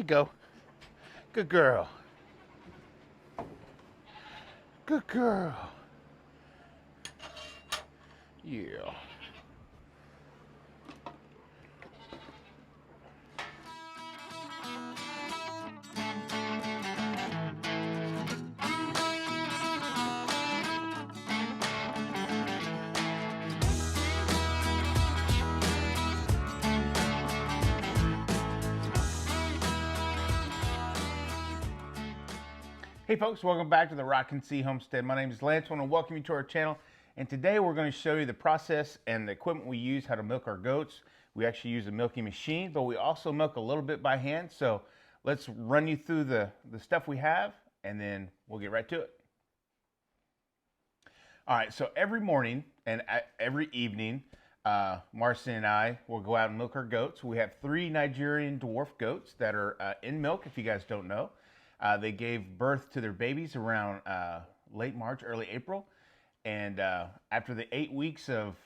go. Good girl. Good girl. Yeah. Hey folks, welcome back to the Rockin' Sea Homestead. My name is Lance. I want to welcome you to our channel. And today we're going to show you the process and the equipment we use, how to milk our goats. We actually use a milking machine, but we also milk a little bit by hand. So let's run you through the stuff we have, and then we'll get right to it. All right, so every morning and every evening, Marcy and I will go out and milk our goats. We have 3 Nigerian Dwarf goats that are in milk, if you guys don't know. They gave birth to their babies around late March, early April. And after the 8 weeks of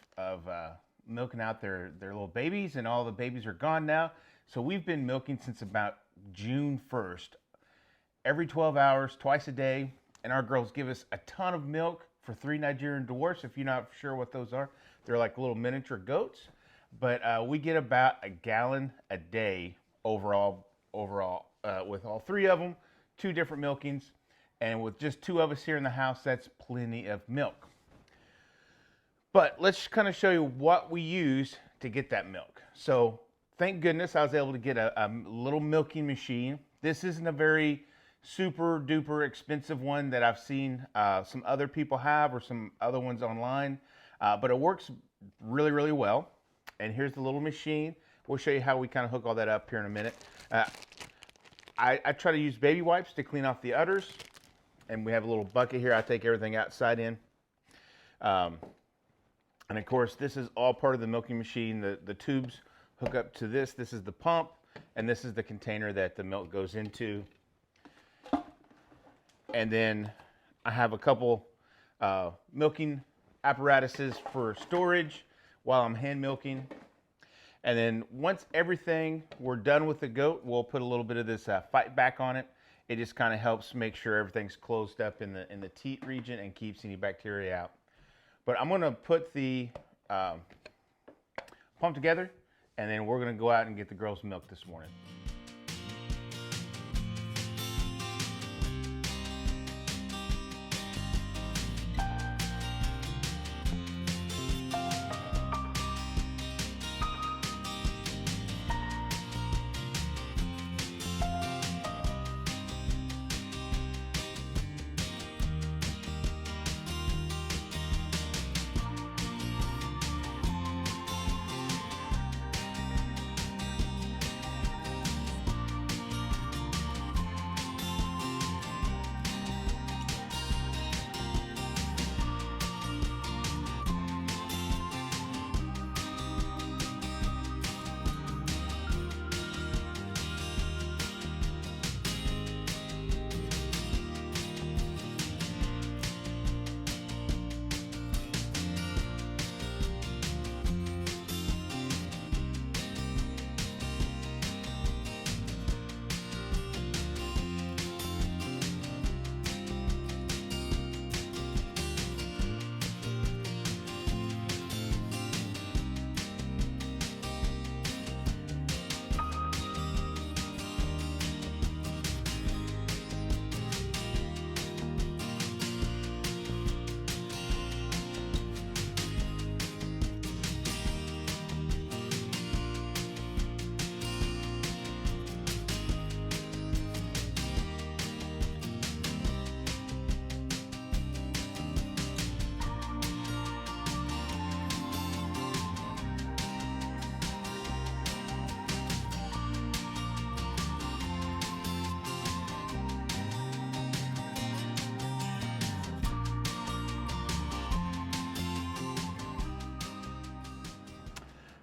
milking out their little babies, and all the babies are gone now. So we've been milking since about June 1st. Every 12 hours, twice a day. And our girls give us a ton of milk for 3 Nigerian Dwarfs. If you're not sure what those are, they're like little miniature goats. But we get about a gallon a day overall with all 3 of them. 2 different milkings, and with just 2 of us here in the house, that's plenty of milk. But let's kind of show you what we use to get that milk. So thank goodness I was able to get a little milking machine. This isn't a very super duper expensive one that I've seen some other people have, or some other ones online, but it works really, really well. And here's the little machine. We'll show you how we kind of hook all that up here in a minute. I try to use baby wipes to clean off the udders, and we have a little bucket here. I take everything outside in. And of course, this is all part of the milking machine. The tubes hook up to this. This is the pump, and this is the container that the milk goes into. And then I have a couple milking apparatuses for storage while I'm hand milking. And then once we're done with the goat, we'll put a little bit of this fight back on it. It just kind of helps make sure everything's closed up in the teat region and keeps any bacteria out. But I'm going to put the pump together, and then we're going to go out and get the girls' milk this morning.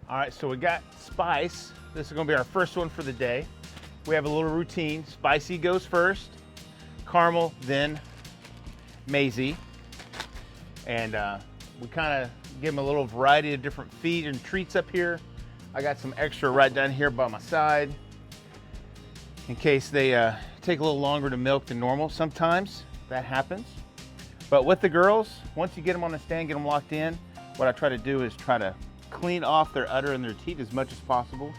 All right, so we got spice. This is gonna be our first one for the day. We have a little routine. Spicy goes first, caramel, then maisie. And we kind of give them a little variety of different feed and treats up here. I got some extra right down here by my side. in case they take a little longer to milk than normal. Sometimes that happens. But with the girls, once you get them on the stand, get them locked in, what I try to do is try to clean off their udder and their teat as much as possible.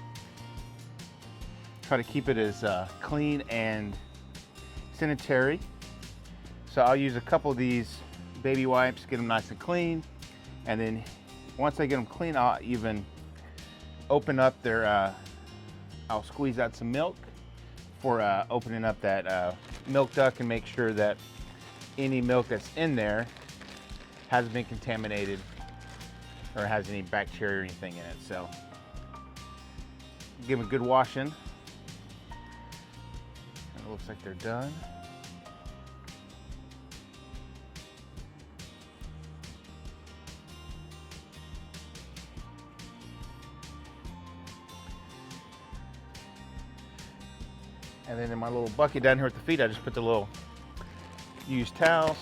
Try to keep it as clean and sanitary. So I'll use a couple of these baby wipes, get them nice and clean. And then once I get them clean, I'll even open up their, I'll squeeze out some milk for opening up that milk duct and make sure that any milk that's in there hasn't been contaminated or has any bacteria or anything in it. So give them a good washing. It looks like they're done. And then in my little bucket down here at the feet, I just put the little used towels.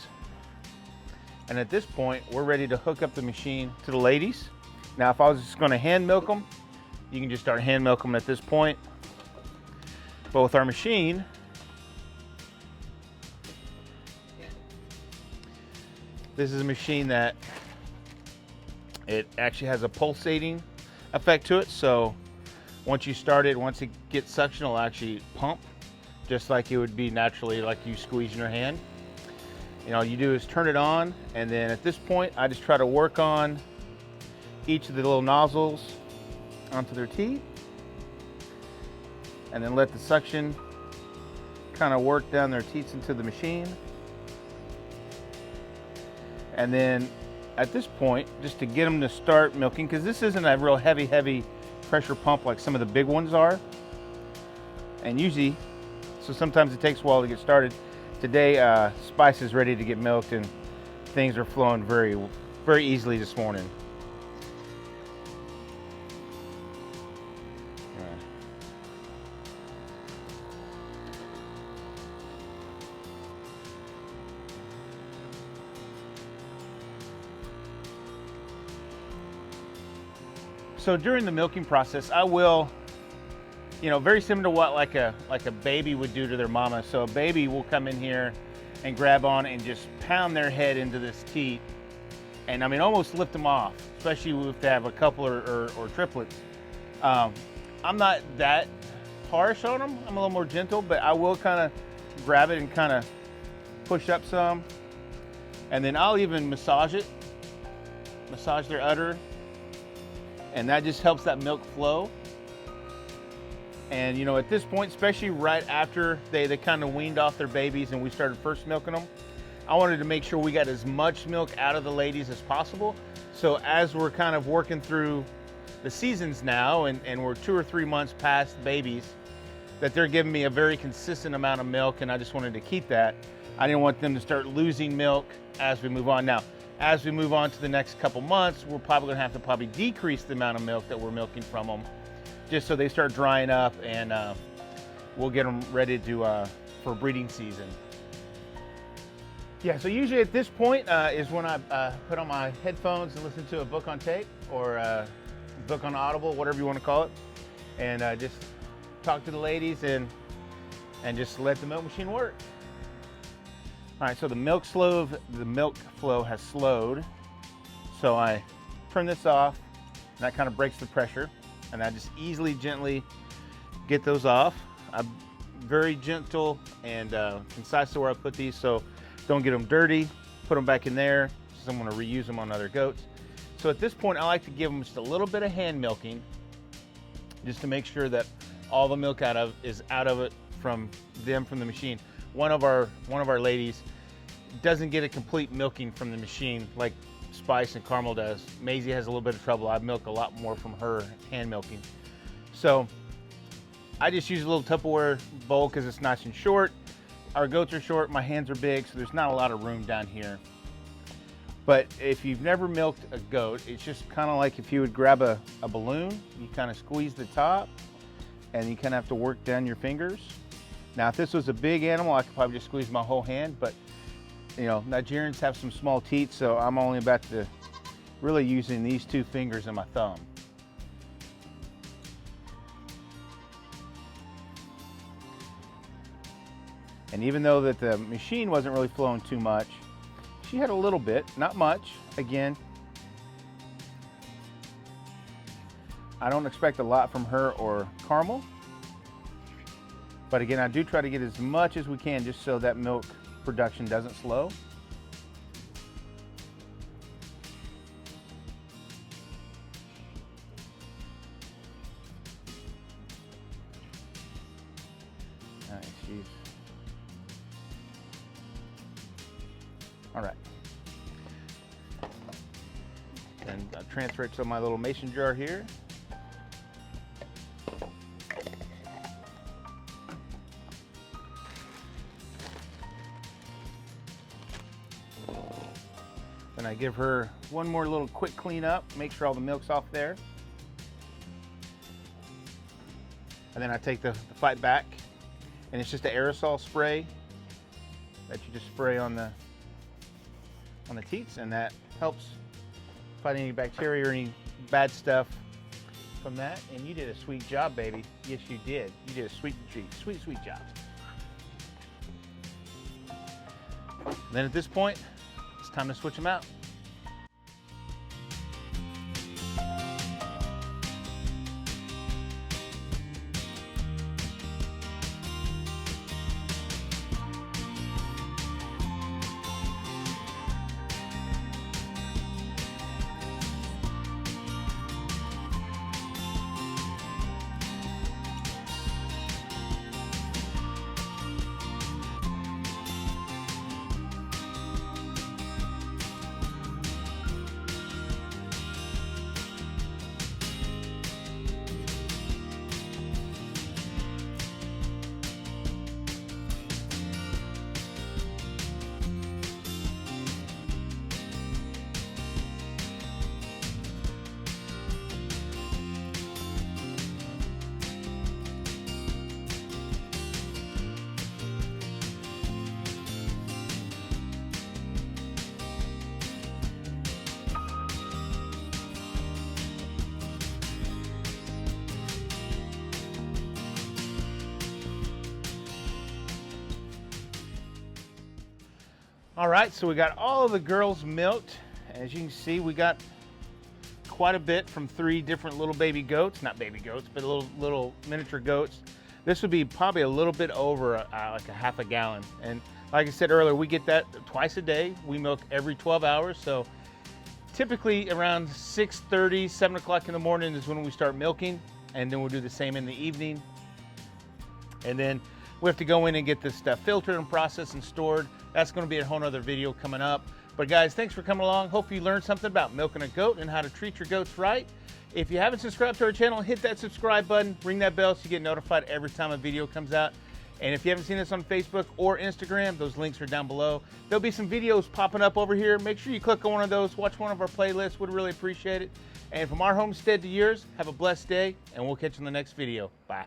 And at this point, we're ready to hook up the machine to the ladies. Now, if I was just gonna hand milk them, you can just start hand milking them at this point. But with our machine, this is a machine that it actually has a pulsating effect to it. So once you start it, once it gets suction, it'll actually pump just like it would be naturally, like you squeeze in your hand. You know, all you do is turn it on, and then at this point, I just try to work on each of the little nozzles onto their teeth, and then let the suction kind of work down their teeth into the machine. And then at this point, just to get them to start milking, because this isn't a real heavy pressure pump like some of the big ones are, and usually, so sometimes it takes a while to get started. Today, Spice is ready to get milked, and things are flowing very easily this morning. So during the milking process, I will, you know, very similar to what like a baby would do to their mama. So a baby will come in here and grab on and just pound their head into this teat, and I mean almost lift them off, especially if they have a couple or triplets. I'm not that harsh on them. I'm a little more gentle, but I will kind of grab it and kind of push up some, and then I'll even massage their udder, and that just helps that milk flow. And you know, at this point, especially right after they kind of weaned off their babies and we started first milking them, I wanted to make sure we got as much milk out of the ladies as possible. So as we're kind of working through the seasons now, and we're 2 or 3 months past babies, that they're giving me a very consistent amount of milk, and I just wanted to keep that. I didn't want them to start losing milk as we move on. Now, as we move on to the next couple months, we're probably gonna have to decrease the amount of milk that we're milking from them, just so they start drying up, and we'll get them ready to for breeding season. Yeah, so usually at this point is when I put on my headphones and listen to a book on tape, or a book on Audible, whatever you want to call it, and just talk to the ladies and just let the milk machine work. All right, so the milk flow has slowed, so I turn this off, and that kind of breaks the pressure. And I just gently get those off. I'm very gentle and concise to where I put these, so don't get them dirty. Put them back in there, because I'm gonna reuse them on other goats. So at this point, I like to give them just a little bit of hand milking, just to make sure that all the milk is out of it from the machine. One of our ladies doesn't get a complete milking from the machine like Spice and Carmel does. Maisie has a little bit of trouble. I milk a lot more from her hand milking. So I just use a little Tupperware bowl because it's nice and short. Our goats are short, my hands are big, so there's not a lot of room down here. But if you've never milked a goat, it's just kind of like if you would grab a balloon, you kind of squeeze the top, and you kind of have to work down your fingers. Now, if this was a big animal, I could probably just squeeze my whole hand, but you know, Nigerians have some small teeth, so I'm only about to really using these 2 fingers and my thumb. And even though that the machine wasn't really flowing too much, she had a little bit, not much. Again, I don't expect a lot from her or Caramel. But again, I do try to get as much as we can just so that milk production doesn't slow. Nice, she's... All right. And I'll transfer it to my little mason jar here. Then I give her one more little quick clean up, make sure all the milk's off there. And then I take the fight back, and it's just an aerosol spray that you just spray on the teats, and that helps fight any bacteria or any bad stuff from that. And you did a sweet job, baby. Yes, you did. You did a sweet job. And then at this point, it's time to switch them out. All right, so we got all of the girls milked. As you can see, we got quite a bit from 3 different little baby goats. Not baby goats, but little miniature goats. This would be probably a little bit over like a half a gallon. And like I said earlier, we get that twice a day. We milk every 12 hours. So typically around 6:30, 7 o'clock in the morning is when we start milking. And then we'll do the same in the evening. And then we have to go in and get this stuff filtered and processed and stored. That's going to be a whole nother video coming up. But guys, thanks for coming along. Hope you learned something about milking a goat and how to treat your goats right. If you haven't subscribed to our channel, hit that subscribe button, ring that bell so you get notified every time a video comes out. And if you haven't seen us on Facebook or Instagram, those links are down below. There'll be some videos popping up over here. Make sure you click on one of those, watch one of our playlists. Would really appreciate it. And from our homestead to yours, have a blessed day, and we'll catch you in the next video. Bye.